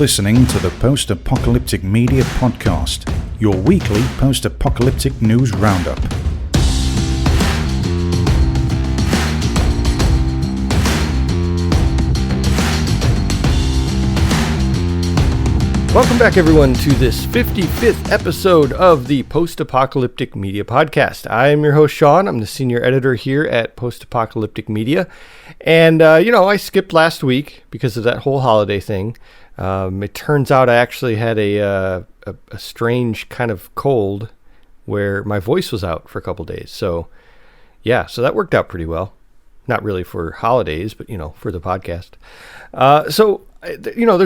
listening to the Post-Apocalyptic Media Podcast, your weekly post-apocalyptic news roundup. Welcome back, everyone, to this 55th episode of the Post-Apocalyptic Media Podcast. I am your host, Sean. I'm the senior editor here at Post-Apocalyptic Media. And, I skipped last week because of that whole holiday thing. It turns out I actually had a strange kind of cold where my voice was out for a couple days. So that worked out pretty well. Not really for holidays, but, for the podcast. There's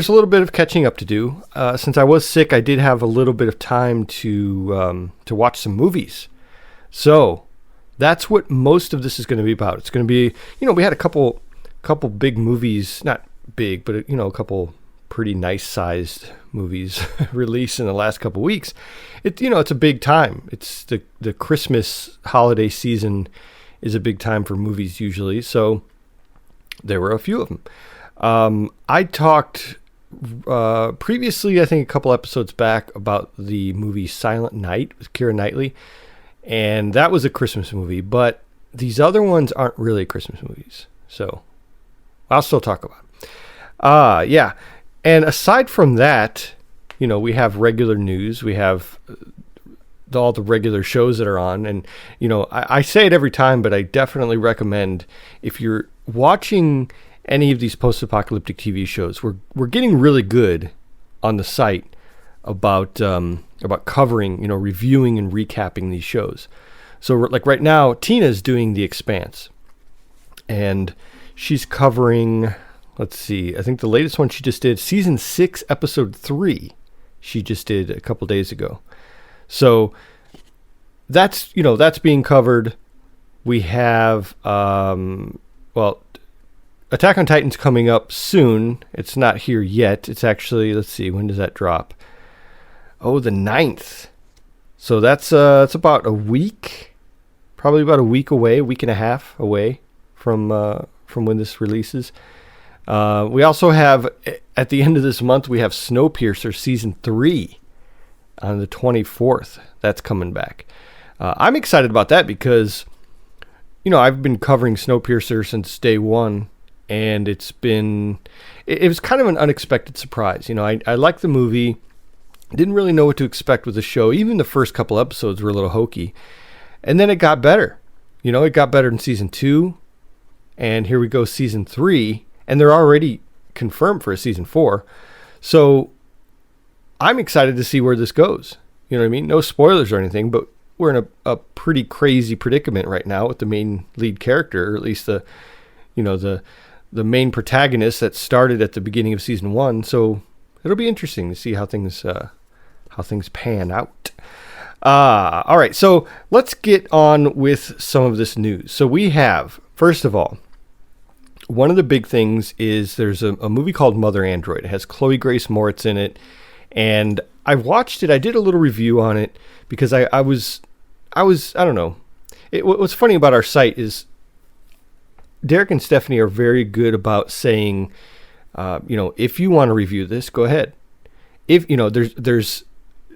a little bit of catching up to do. Since I was sick, I did have a little bit of time to watch some movies. So that's what most of this is going to be about. It's going to be, we had a couple big movies, not big, but a couple pretty nice sized movies released in the last couple weeks. It's a big time. It's the Christmas holiday season is a big time for movies usually. So there were a few of them. I talked previously, I think a couple episodes back, about the movie Silent Night with Keira Knightley, and that was a Christmas movie, but these other ones aren't really Christmas movies, so I'll still talk about it. And aside from that, we have regular news, we have all the regular shows that are on, and I say it every time, but I definitely recommend, if you're watching any of these post-apocalyptic TV shows, we're getting really good on the site about covering, reviewing and recapping these shows. So like right now, Tina's doing The Expanse, and she's covering, let's see, I think the latest one she just did, season 6, episode 3, she just did a couple days ago. So that's being covered. We have, Attack on Titan's coming up soon. It's not here yet. It's actually, let's see, when does that drop? Oh, the 9th. So that's it's about a week, probably about a week away, a week and a half away from when this releases. We also have, at the end of this month, we have Snowpiercer Season 3 on the 24th. That's coming back. I'm excited about that because, I've been covering Snowpiercer since day one. And it was kind of an unexpected surprise. I liked the movie, didn't really know what to expect with the show. Even the first couple episodes were a little hokey. And then it got better. It got better in season 2. And here we go, season 3. And they're already confirmed for a season 4. So I'm excited to see where this goes. You know what I mean? No spoilers or anything, but we're in a pretty crazy predicament right now with the main lead character, or at least the main protagonist that started at the beginning of season 1. So it'll be interesting to see how things pan out. All right, so let's get on with some of this news. So we have, first of all, one of the big things is there's a movie called Mother Android. It has Chloe Grace Moretz in it, and I watched it. I did a little review on it because I was I don't know. What's funny about our site is Derek and Stephanie are very good about saying, if you want to review this, go ahead. If there's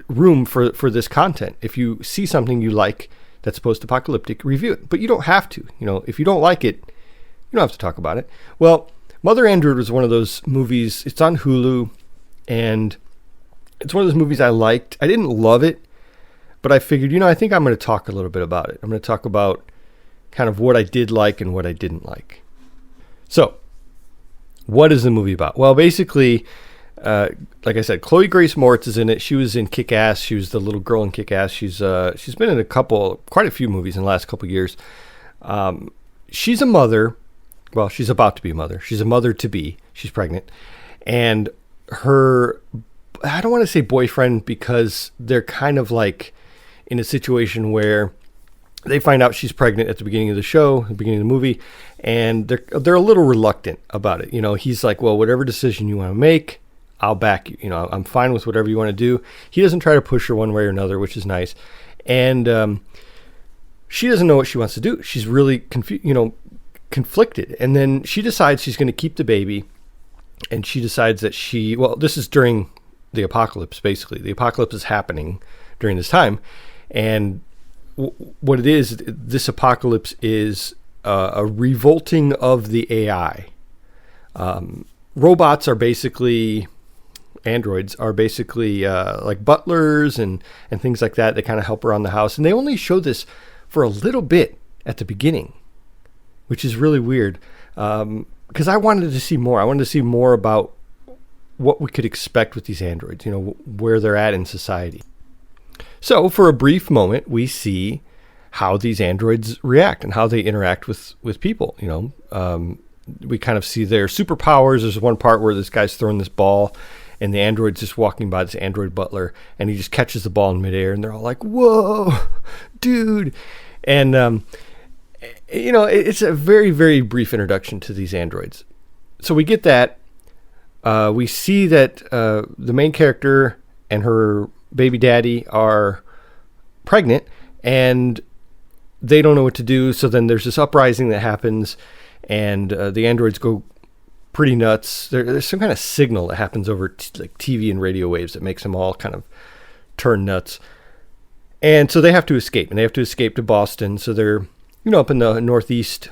room for this content. If you see something you like that's post-apocalyptic, review it. But you don't have to. If you don't like it, you don't have to talk about it. Well, Mother Android was one of those movies. It's on Hulu, and it's one of those movies I liked. I didn't love it, but I figured, I think I'm going to talk a little bit about it. I'm going to talk about kind of what I did like and what I didn't like. So, what is the movie about? Well, basically, like I said, Chloe Grace Moretz is in it. She was in Kick-Ass. She was the little girl in Kick-Ass. She's been in quite a few movies in the last couple years. She's a mother. Well, she's about to be a mother. She's a mother-to-be. She's pregnant. And her, I don't want to say boyfriend because they're kind of like in a situation where they find out she's pregnant at the beginning of the show, the beginning of the movie, and they're a little reluctant about it. He's like, well, whatever decision you want to make, I'll back you. I'm fine with whatever you want to do. He doesn't try to push her one way or another, which is nice. And she doesn't know what she wants to do. She's really conflicted. And then she decides she's going to keep the baby and she decides that this is during the apocalypse, basically. The apocalypse is happening during this time, and what it is, this apocalypse is a revolting of the AI. Robots are basically, androids are basically like butlers and things like that. They kind of help around the house, and they only show this for a little bit at the beginning, which is really weird, because I wanted to see more. I wanted to see more about what we could expect with these androids, where they're at in society. So for a brief moment, we see how these androids react and how they interact with people. We kind of see their superpowers. There's one part where this guy's throwing this ball, and the android's just walking by, this android butler, and he just catches the ball in midair, and they're all like, "Whoa, dude!" And it's a very, very brief introduction to these androids. So we get that. We see that the main character and her baby daddy are pregnant, and they don't know what to do. So then there's this uprising that happens, and the androids go pretty nuts. There's some kind of signal that happens over like TV and radio waves that makes them all kind of turn nuts. And so they have to escape, and they have to escape to Boston. So they're, up in the northeast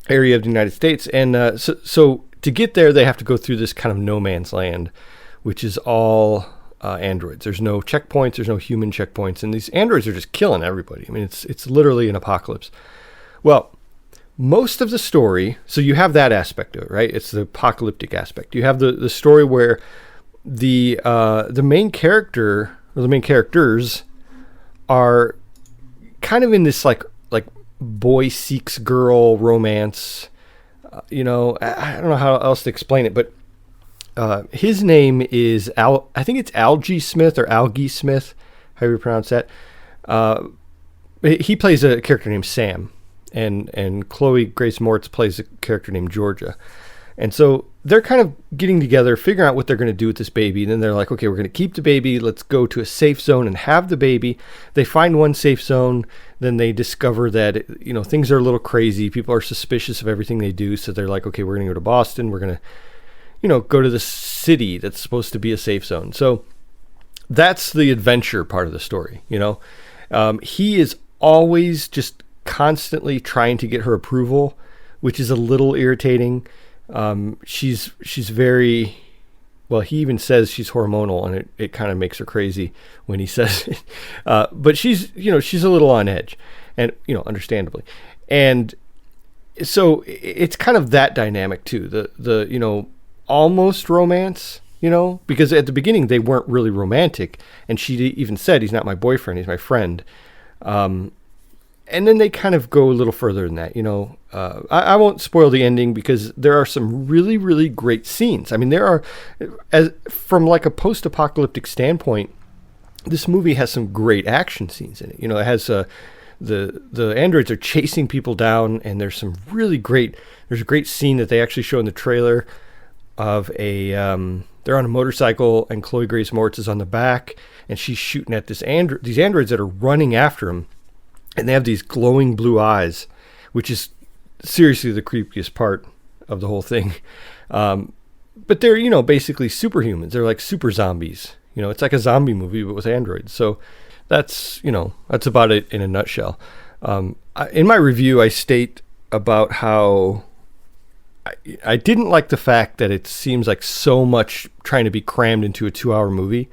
area of the United States. And so to get there, they have to go through this kind of no man's land, which is all androids. There's no checkpoints. There's no human checkpoints. And these androids are just killing everybody. I mean, it's literally an apocalypse. Well, most of the story, so you have that aspect of it, right? It's the apocalyptic aspect. You have the story where the main character, or the main characters, are kind of in this like boy seeks girl romance. I don't know how else to explain it, but his name is I think it's Algie Smith or Algie Smith, however you pronounce that. He plays a character named Sam, and Chloe Grace Moretz plays a character named Georgia. And so they're kind of getting together, figuring out what they're going to do with this baby. And then they're like, okay, we're going to keep the baby. Let's go to a safe zone and have the baby. They find one safe zone. Then they discover that, things are a little crazy. People are suspicious of everything they do. So they're like, okay, we're going to go to Boston. We're going to, go to the city that's supposed to be a safe zone. So that's the adventure part of the story. He is always just constantly trying to get her approval, which is a little irritating. She's very, well, he even says she's hormonal, and it kind of makes her crazy when he says it. But she's a little on edge, and, understandably. And so it's kind of that dynamic too. The almost romance, because at the beginning they weren't really romantic, and she even said, he's not my boyfriend, he's my friend. And then they kind of go a little further than that, I won't spoil the ending, because there are some really, really great scenes. I mean, there are, from like a post-apocalyptic standpoint, this movie has some great action scenes in it. It has the androids are chasing people down, and there's a great scene that they actually show in the trailer of they're on a motorcycle, and Chloe Grace Moretz is on the back, and she's shooting at these androids that are running after him. And they have these glowing blue eyes, which is seriously the creepiest part of the whole thing. But they're, basically superhumans. They're like super zombies. It's like a zombie movie, but with androids. So that's about it in a nutshell. In my review, I state about how I didn't like the fact that it seems like so much trying to be crammed into a 2-hour movie.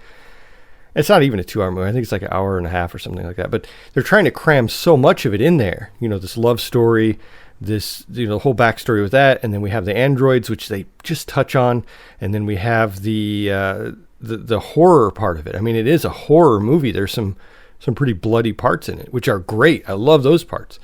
It's not even a 2-hour movie. I think it's like an hour and a half or something like that. But they're trying to cram so much of it in there. This love story, this, the whole backstory with that. And then we have the androids, which they just touch on. And then we have the horror part of it. I mean, it is a horror movie. There's some pretty bloody parts in it, which are great. I love those parts.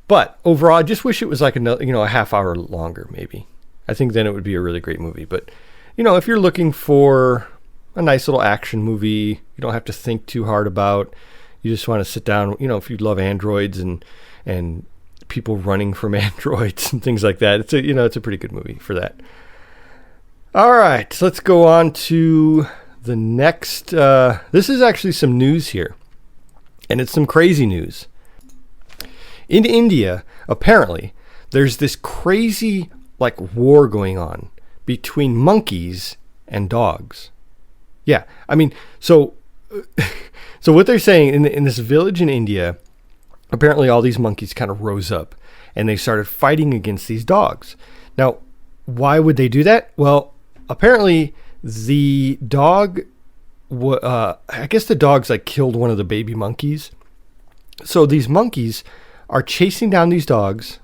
But overall, I just wish it was like another, a half hour longer, maybe. I think then it would be a really great movie. But, if you're looking for a nice little action movie, you don't have to think too hard about. You just want to sit down, if you love androids and people running from androids and things like that. It's a pretty good movie for that. All right, so let's go on to the next. This is actually some news here, and it's some crazy news. In India, apparently, there's this crazy war going on between monkeys and dogs. Yeah, I mean, so what they're saying in this village in India, apparently all these monkeys kind of rose up and they started fighting against these dogs. Now, why would they do that? Well, apparently the dog, I guess the dogs like killed one of the baby monkeys. So these monkeys are chasing down these dogs.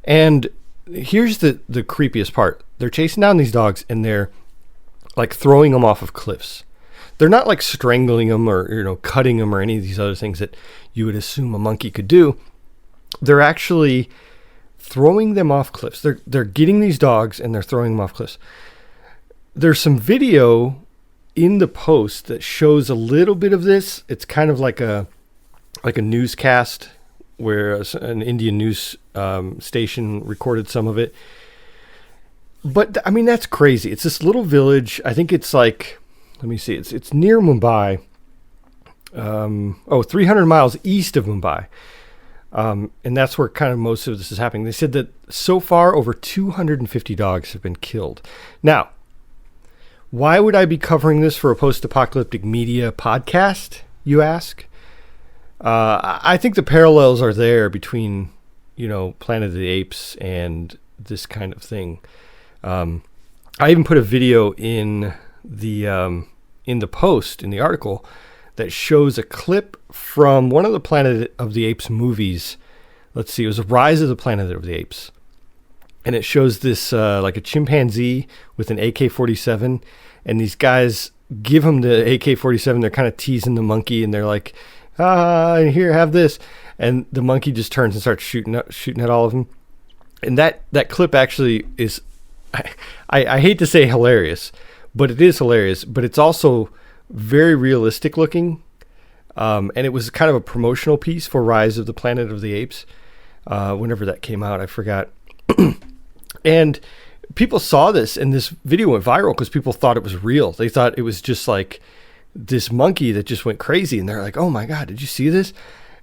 And here's the creepiest part. They're chasing down these dogs and they're like throwing them off of cliffs. They're not like strangling them or, cutting them or any of these other things that you would assume a monkey could do. They're actually throwing them off cliffs. They're getting these dogs and they're throwing them off cliffs. There's some video in the post that shows a little bit of this. It's kind of like a newscast where an Indian news station recorded some of it. But I mean, that's crazy. It's this little village. I think it's like, let me see. It's near Mumbai. 300 miles east of Mumbai. And that's where kind of most of this is happening. They said that so far over 250 dogs have been killed. Now, why would I be covering this for a post-apocalyptic media podcast, you ask? I think the parallels are there between, Planet of the Apes and this kind of thing. I even put a video in the post, in the article, that shows a clip from one of the Planet of the Apes movies. Let's see, it was Rise of the Planet of the Apes. And it shows this like a chimpanzee with an AK-47, and these guys give him the AK-47. They're kind of teasing the monkey, and they're like, here, have this. And the monkey just turns and starts shooting at all of them. And that clip actually is, I hate to say hilarious, but it is hilarious, but it's also very realistic looking. And it was kind of a promotional piece for Rise of the Planet of the Apes. Whenever that came out, I forgot. And people saw this, and this video went viral because people thought it was real. They thought it was just like this monkey that just went crazy, and they're like, oh my God, did you see this?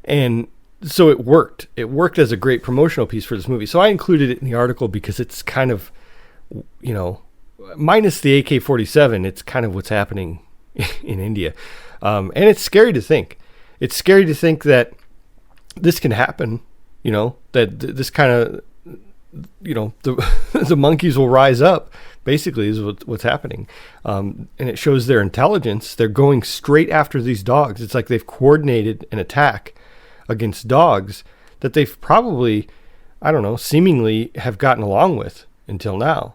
And so it worked. It worked as a great promotional piece for this movie. So I included it in the article because it's kind of, minus the AK-47, it's kind of what's happening in India. And it's scary to think. It's scary to think that this can happen, that this kind of, the monkeys will rise up, basically, is what's happening. And it shows their intelligence. They're going straight after these dogs. It's like they've coordinated an attack against dogs that they've probably, seemingly have gotten along with until now.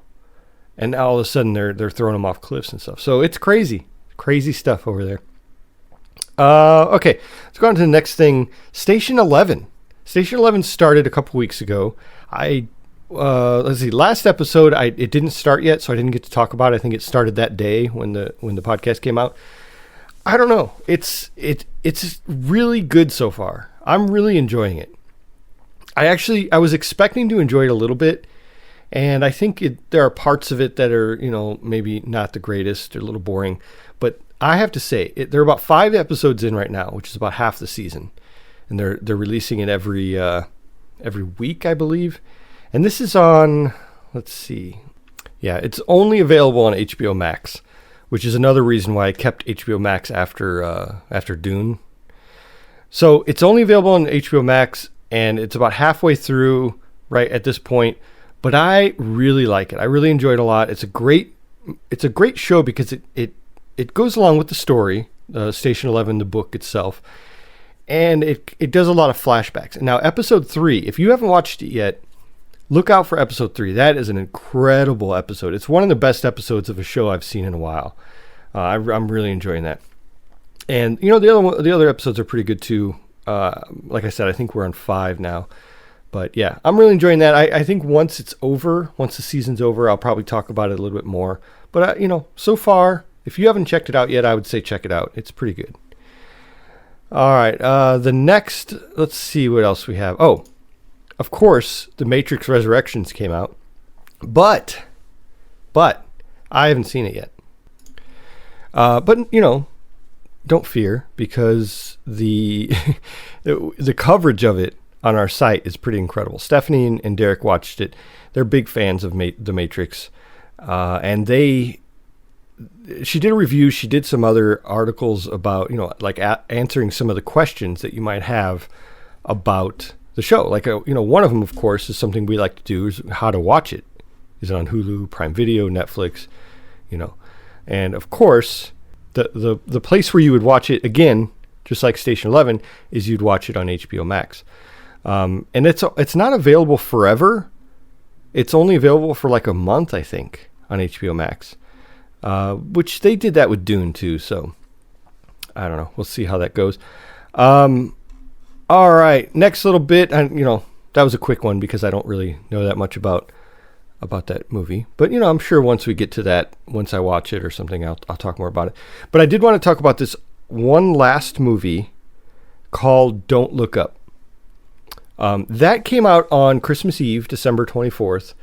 And now all of a sudden they're throwing them off cliffs and stuff. So it's crazy stuff over there. Okay, let's go on to the next thing. Station 11. Station 11 started a couple weeks ago. Let's see. Last episode, it didn't start yet, so I didn't get to talk about it. I think it started that day when the podcast came out. I don't know. It's really good so far. I'm really enjoying it. I was expecting to enjoy it a little bit, and I think there are parts of it that are maybe not the greatest or a little boring, but I have to say they're about 5 episodes in right now, which is about half the season, and they're releasing it every week, I believe. And this is on, let's see. Yeah, it's only available on HBO Max, which is another reason why I kept HBO Max after Dune. So it's only available on HBO Max, and it's about halfway through right at this point. But I really like it. I really enjoy it a lot. It's a great show because it goes along with the story, Station 11, the book itself, and it does a lot of flashbacks. Now, episode 3, if you haven't watched it yet, look out for episode 3. That is an incredible episode. It's one of the best episodes of a show I've seen in a while. I'm really enjoying that. And the other episodes are pretty good too. Like I said, I think we're on 5 now. But yeah, I'm really enjoying that. I think once the season's over, I'll probably talk about it a little bit more. But so far, if you haven't checked it out yet, I would say check it out. It's pretty good. All right. The next, let's see what else we have. Oh, of course, The Matrix Resurrections came out, but I haven't seen it yet. But don't fear, because the the coverage of it on our site is pretty incredible. Stephanie and Derek watched it. They're big fans of The Matrix. and she did a review. She did some other articles about, like answering some of the questions that you might have about the show. Like, one of them, of course, is something we like to do, is how to watch it. Is it on Hulu, Prime Video, Netflix, And of course, the place where you would watch it, again, just like Station 11, is you'd watch it on HBO Max. And it's not available forever. It's only available for like a month, I think, on HBO Max. Which they did that with Dune too, so I don't know. We'll see how that goes. All right, next little bit, and that was a quick one because I don't really know that much about that movie. But I'm sure once we get to that, once I watch it or something, I'll talk more about it. But I did want to talk about this one last movie called Don't Look Up. That came out on Christmas Eve, December 24th.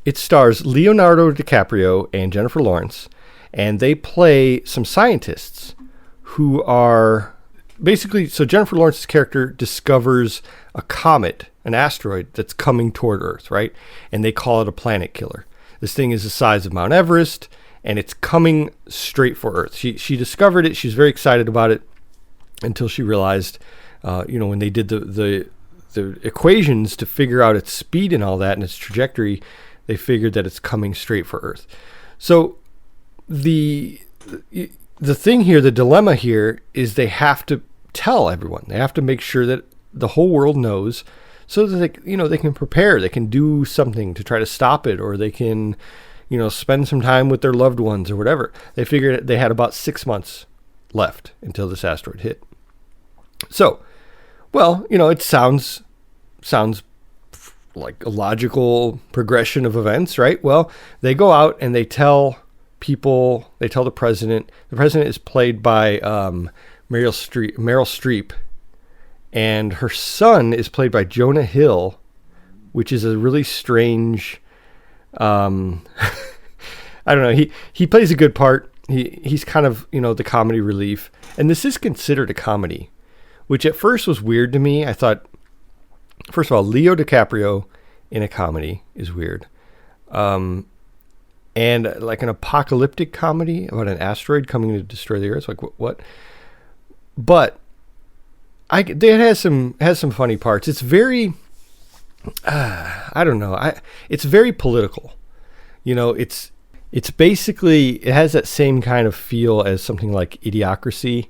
It stars Leonardo DiCaprio and Jennifer Lawrence, and they play some scientists who are basically, so Jennifer Lawrence's character discovers a comet, an asteroid that's coming toward Earth, right? And they call it a planet killer. This thing is the size of Mount Everest, and it's coming straight for Earth. She discovered it. She's very excited about it until she realized, when they did the equations to figure out its speed and all that and its trajectory, they figured that it's coming straight for Earth. So the thing here, the dilemma here, is they have to tell everyone. They have to make sure that the whole world knows, so that they can prepare. They can do something to try to stop it, or they can, spend some time with their loved ones or whatever. They figured they had about 6 months left until this asteroid hit. So, well, it sounds like a logical progression of events, right? Well, they go out and they tell people, they tell the president. The president is played by Meryl Streep, and her son is played by Jonah Hill, which is a really strange, I don't know. He plays a good part. He's kind of, the comedy relief. And this is considered a comedy, which at first was weird to me. I thought, first of all, Leo DiCaprio in a comedy is weird. And like an apocalyptic comedy about an asteroid coming to destroy the Earth. Like what? But it has some funny parts. It's very, I don't know. It's very political. It's basically, it has that same kind of feel as something like Idiocracy,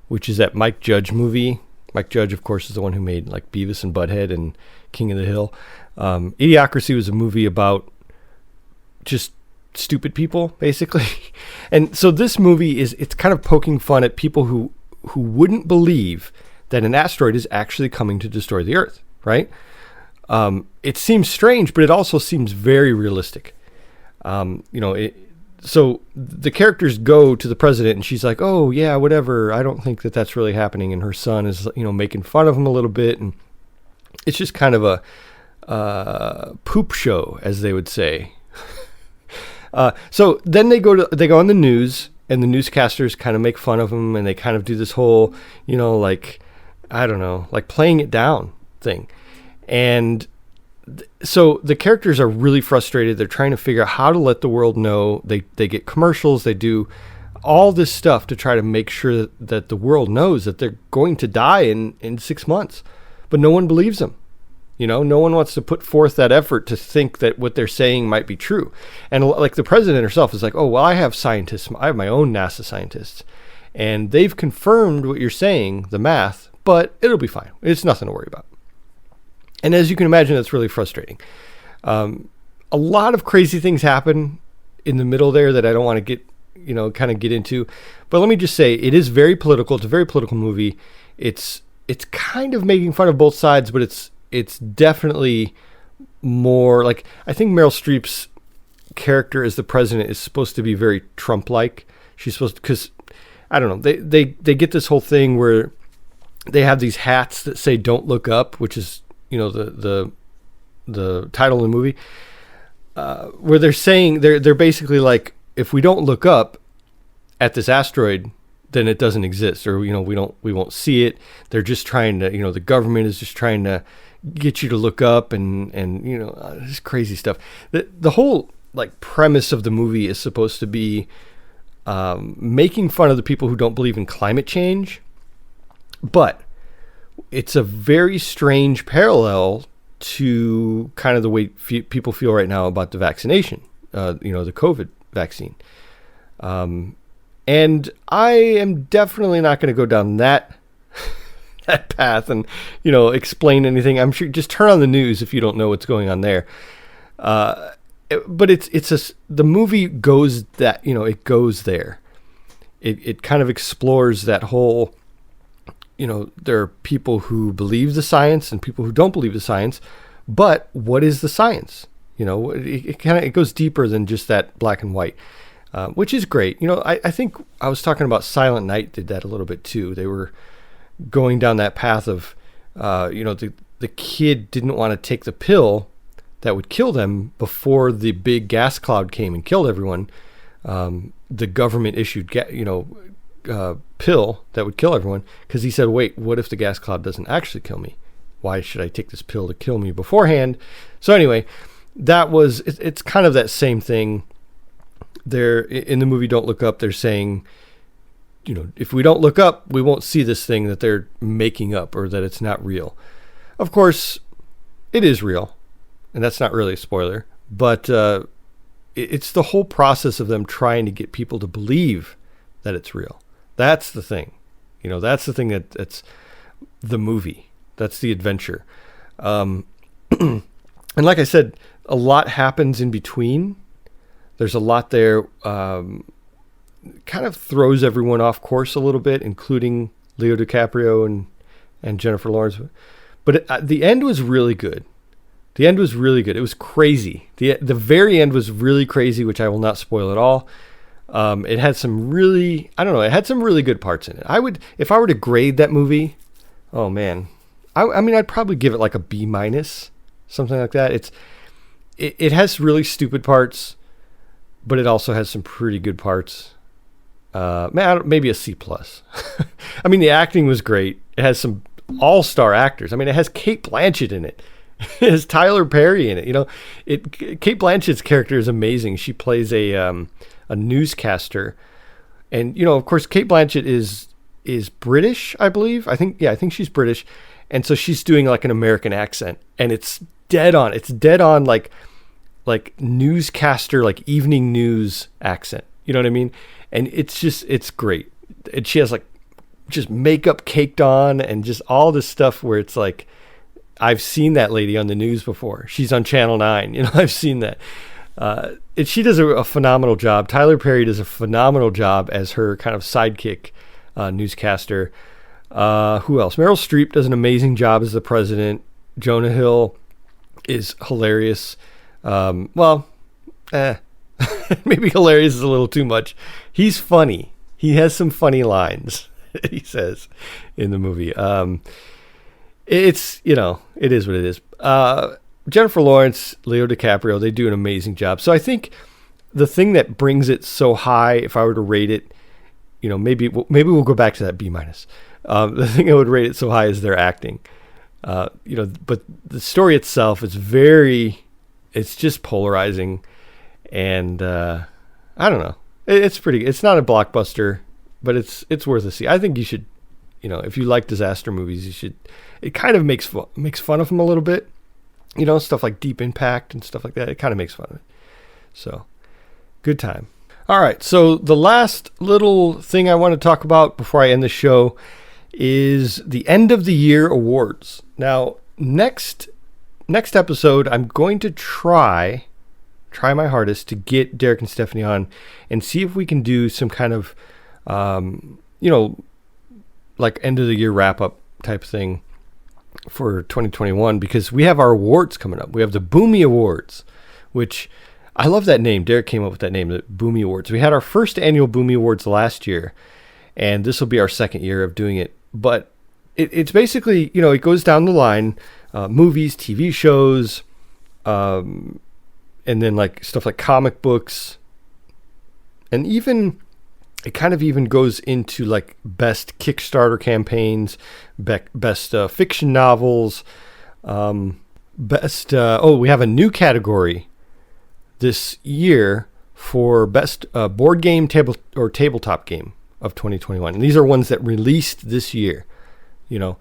which is that Mike Judge movie. Mike Judge, of course, is the one who made like Beavis and Butthead and King of the Hill. Idiocracy was a movie about just stupid people, basically. And so this movie it's kind of poking fun at people who wouldn't believe that an asteroid is actually coming to destroy the Earth, right? It seems strange, but it also seems very realistic. So the characters go to the president and she's like, oh yeah, whatever. I don't think that that's really happening. And her son is, making fun of him a little bit. And it's just kind of a poop show, as they would say. So then they go on the news, and the newscasters kind of make fun of him, and they kind of do this whole, like, I don't know, like playing it down thing. And so the characters are really frustrated. They're trying to figure out how to let the world know. They get commercials. They do all this stuff to try to make sure that the world knows that they're going to die in 6 months. But no one believes them. No one wants to put forth that effort to think that what they're saying might be true. And like the president herself is like, oh, well, I have scientists. I have my own NASA scientists. And they've confirmed what you're saying, the math, but it'll be fine. It's nothing to worry about. And as you can imagine, that's really frustrating. A lot of crazy things happen in the middle there that I don't want to get into. But let me just say, it is very political. It's a very political movie. It's kind of making fun of both sides, but it's definitely more like, I think Meryl Streep's character as the president is supposed to be very Trump-like. She's supposed to, because I don't know, they get this whole thing where they have these hats that say "Don't Look Up," which is the title of the movie, where they're saying they're basically like, if we don't look up at this asteroid, then it doesn't exist, or we won't see it. They're just trying to, the government is just trying to get you to look up, and this crazy stuff. The whole like premise of the movie is supposed to be making fun of the people who don't believe in climate change, but it's a very strange parallel to kind of the way people feel right now about the vaccination, the COVID vaccine. And I am definitely not going to go down that path and, explain anything. I'm sure just turn on the news if you don't know what's going on there. But the movie goes that, it goes there. It kind of explores that whole, there are people who believe the science and people who don't believe the science, but what is the science? It goes deeper than just that black and white, which is great. I think I was talking about Silent Night did that a little bit too. They were going down that path of, the kid didn't want to take the pill that would kill them before the big gas cloud came and killed everyone. The government issued, pill that would kill everyone, because he said, wait, what if the gas cloud doesn't actually kill me? Why should I take this pill to kill me beforehand? So anyway, it's kind of that same thing there in the movie Don't Look Up. They're saying, if we don't look up, we won't see this thing that they're making up or that it's not real. Of course, it is real, and that's not really a spoiler, but it's the whole process of them trying to get people to believe that it's real. That's the thing. That's the thing that's the movie. That's the adventure. And like I said, a lot happens in between. There's a lot there. Kind of throws everyone off course a little bit, including Leo DiCaprio and Jennifer Lawrence. But the end was really good. The end was really good. It was crazy. The very end was really crazy, which I will not spoil at all. It had some really, it had some really good parts in it. If I were to grade that movie, oh man, I'd probably give it like a B-, something like that. It has really stupid parts, but it also has some pretty good parts. Maybe a C+. The acting was great. It has some all-star actors. It has Cate Blanchett in it. It has Tyler Perry in it. Cate Blanchett's character is amazing. She plays a newscaster, and of course Cate Blanchett is British, I believe. I think she's British, and so she's doing like an American accent, and it's dead on. It's dead on like newscaster, like evening news accent. You know what I mean? And it's great. And she has like just makeup caked on and just all this stuff where it's like, I've seen that lady on the news before. She's on Channel 9. I've seen that. She does a phenomenal job. Tyler Perry does a phenomenal job as her kind of sidekick newscaster. Who else? Meryl Streep does an amazing job as the president. Jonah Hill is hilarious. Maybe hilarious is a little too much. He's funny. He has some funny lines, he says, in the movie. It's, it is what it is. Jennifer Lawrence, Leo DiCaprio, they do an amazing job. So I think the thing that brings it so high, if I were to rate it, maybe we'll go back to that B-. The thing I would rate it so high is their acting. But the story itself is it's just polarizing. And I don't know. It's not a blockbuster, but it's worth a see. I think you should, if you like disaster movies, you should. It kind of makes fun of them a little bit, stuff like Deep Impact and stuff like that. It kind of makes fun of it. So, good time. All right. So the last little thing I want to talk about before I end the show is the end of the year awards. Now, next episode, I'm going to try my hardest to get Derek and Stephanie on and see if we can do some kind of, like end of the year wrap up type thing for 2021, because we have our awards coming up. We have the Boomie Awards, which I love that name. Derek came up with that name, the Boomie Awards. We had our first annual Boomie Awards last year, and this will be our second year of doing it. But it's basically, it goes down the line, movies, TV shows, and then like stuff like comic books, and even it kind of even goes into like best Kickstarter campaigns, best fiction novels, we have a new category this year for best board game tabletop game of 2021. And these are ones that released this year, you know.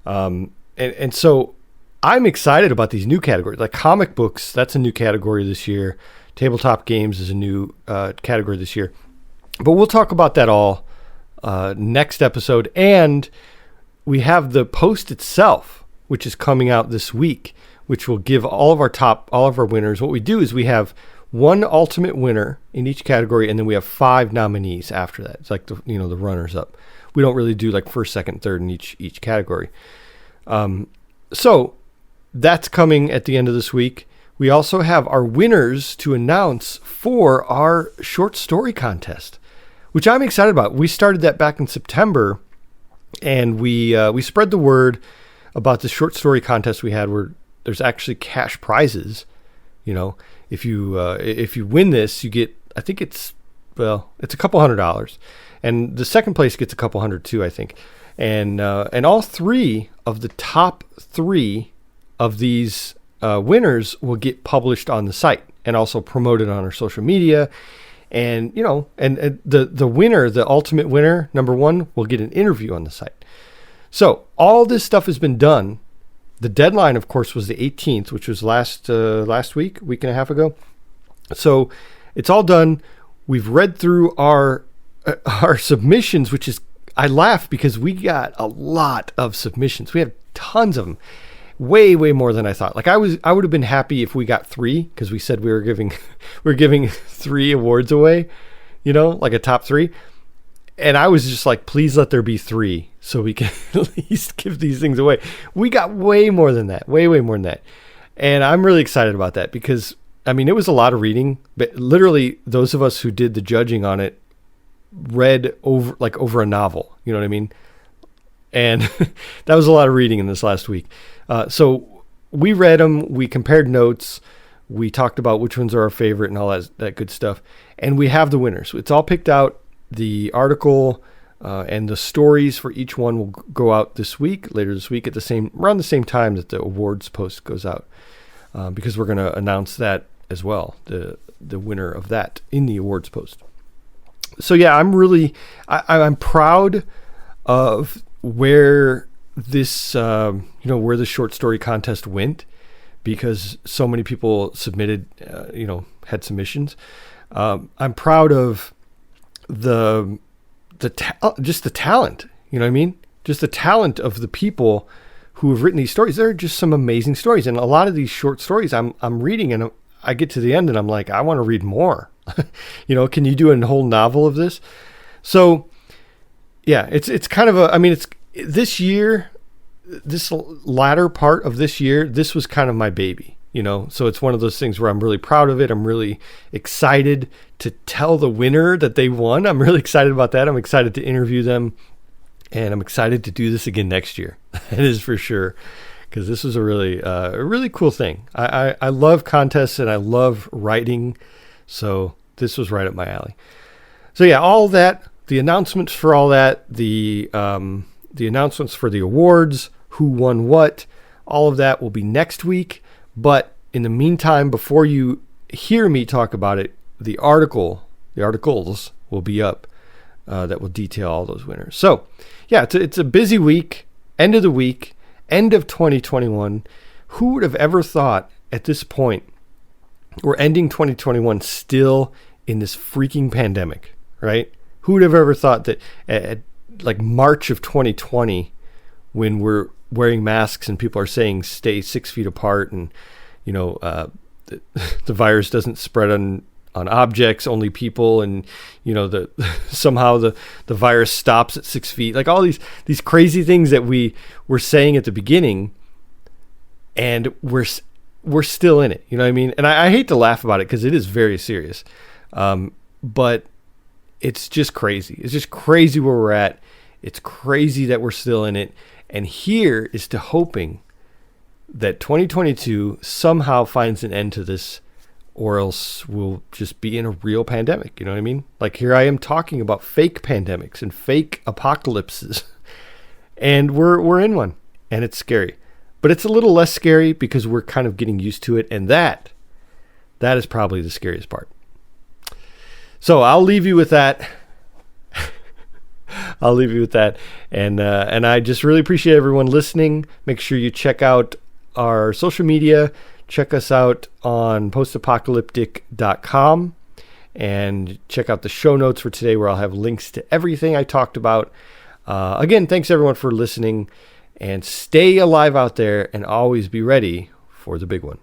And so I'm excited about these new categories. Like comic books, that's a new category this year. Tabletop games is a new category this year. But we'll talk about that all next episode. And we have the post itself, which is coming out this week, which will give all of our winners. What we do is we have one ultimate winner in each category, and then we have 5 nominees after that. It's like the runners up. We don't really do like first, second, third in each category. So that's coming at the end of this week. We also have our winners to announce for our short story contest, which I'm excited about. We started that back in September, and we spread the word about the short story contest we had, where there's actually cash prizes. You know, if you win this, you get, I think it's a couple $100, and the second place gets a couple $100 too, I think. And all 3 of the top 3 of these winners will get published on the site and also promoted on our social media. And, you know, and the winner, the ultimate winner, number 1, will get an interview on the site. So all this stuff has been done. The deadline, of course, was the 18th, which was last week and a half ago. So it's all done. We've read through our submissions, which is, I laugh because we got a lot of submissions. We have tons of them, way more than I thought. Like I would have been happy if we got 3, because we said we were giving 3 awards away, you know, like a top 3. And I was just like, please let there be 3 so we can at least give these things away. We got way more than that, way more than that. And I'm really excited about that because, I mean, it was a lot of reading, but literally those of us who did the judging on it read over a novel, you know what I mean? And that was a lot of reading in this last week. So we read them, we compared notes, we talked about which ones are our favorite and all that good stuff. And we have the winners. It's all picked out. The article and the stories for each one will go out later this week around the same time that the awards post goes out, because we're going to announce that as well, the winner of that in the awards post. So yeah, I'm proud of where this where the short story contest went, because so many people submitted, had submissions. I'm proud of just the talent, you know what I mean? Just the talent of the people who have written these stories. They're just some amazing stories. And a lot of these short stories I'm reading, and I get to the end and I'm like, I want to read more. Can you do a whole novel of this? So yeah, it's kind of it's this year, this latter part of this year, this was kind of my baby. So it's one of those things where I'm really proud of it. I'm really excited to tell the winner that they won. I'm really excited about that. I'm excited to interview them, and I'm excited to do this again next year. That is for sure, because this was a really cool thing. I love contests and I love writing, so this was right up my alley. So yeah, all that, the announcements for all that, the announcements for the awards, who won what, all of that will be next week. But in the meantime, before you hear me talk about it, the articles will be up that will detail all those winners. So yeah, it's a busy week, end of the week, end of 2021. Who would have ever thought at this point we're ending 2021 still in this freaking pandemic, right? Who would have ever thought that at like March of 2020, when we're wearing masks and people are saying stay 6 feet apart, and the virus doesn't spread on objects, only people, and somehow the virus stops at 6 feet, like all these crazy things that we were saying at the beginning, and we're still in it, you know what I mean? And I hate to laugh about it because it is very serious, but it's just crazy. It's just crazy where we're at. It's crazy that we're still in it. And here is to hoping that 2022 somehow finds an end to this, or else we'll just be in a real pandemic. You know what I mean? Like here I am talking about fake pandemics and fake apocalypses, and we're in one, and it's scary. But it's a little less scary because we're kind of getting used to it, and that That is probably the scariest part. So I'll leave you with that. And I just really appreciate everyone listening. Make sure you check out our social media. Check us out on postapocalyptic.com and check out the show notes for today where I'll have links to everything I talked about. Again, thanks everyone for listening, and stay alive out there and always be ready for the big one.